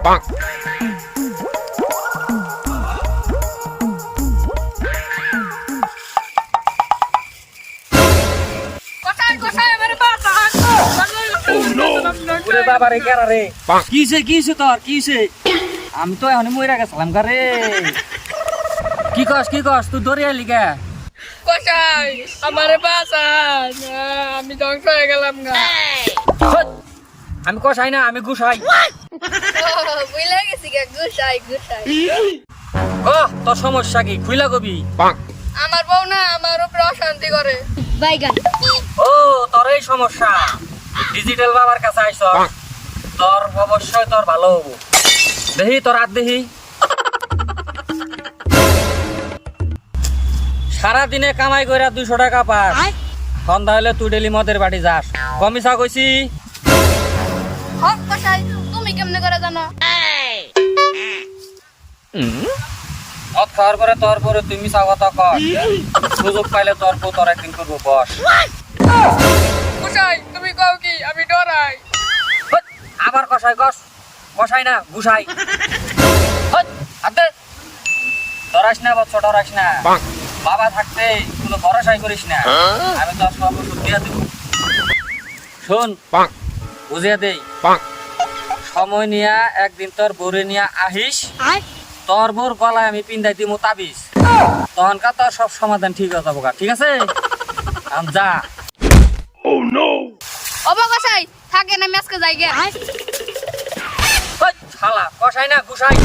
আমি তো এখন মইরা গেছিলাম গারে। কি কস তুই দরিয়া লিগা কষাই আমারে বাঁচান, আমি ধ্বংস হয়ে গেলাম গা। আমি কষাই না, আমি গুসাই। বুঝলে গেছি গা, গুসাই। তোর সমস্যা কি খুইলা কবি? আমার বউ না আমার উপরে অশান্তি করে। ও তোর এই সমস্যা, ডিজিটাল বাবার কাছে আইস, তোর অবশ্যই তোর ভালো হবো। দেখি তোর হাত দেখি। সারাদিনে কামাই কইরা 200 টাকা পাস, সন্ধ্যা হলে তুই ডেলি মদের বাড়ি যাস। কমিসা কইছি? হক কষাই, তুমি কেমনে করে জানো? মদ খাওয়ার পরে তোর পরে তুই মিশা কথা কর। সুযোগ পাইলে তোর বউ তোর একদিন করবো বস। কষাই তুমি কও কি? আমি ডরাই। আবার কষাই না গুসাই। ডরাস না বৎস, ডরাস না। বাবা থাকতে কোনো ভরসাই করিস না, আমি তোর সব ওষুধ দিয়ে দেবো। শোন, বুঝিয়ে দেই, সময় নিয়া একদিন তোর বউরে নিয়া আহিস, তোর বোর গলায় আমি পিন্দাই দিব তাবিজ, তখনকার তোর সব সমাধান ঠিক হয়ে যাবো। ঠিক আছে, যা। ওবা কষাই থাকেন, আমি আজকে যাই গে। শালা কষাই না গুসাই।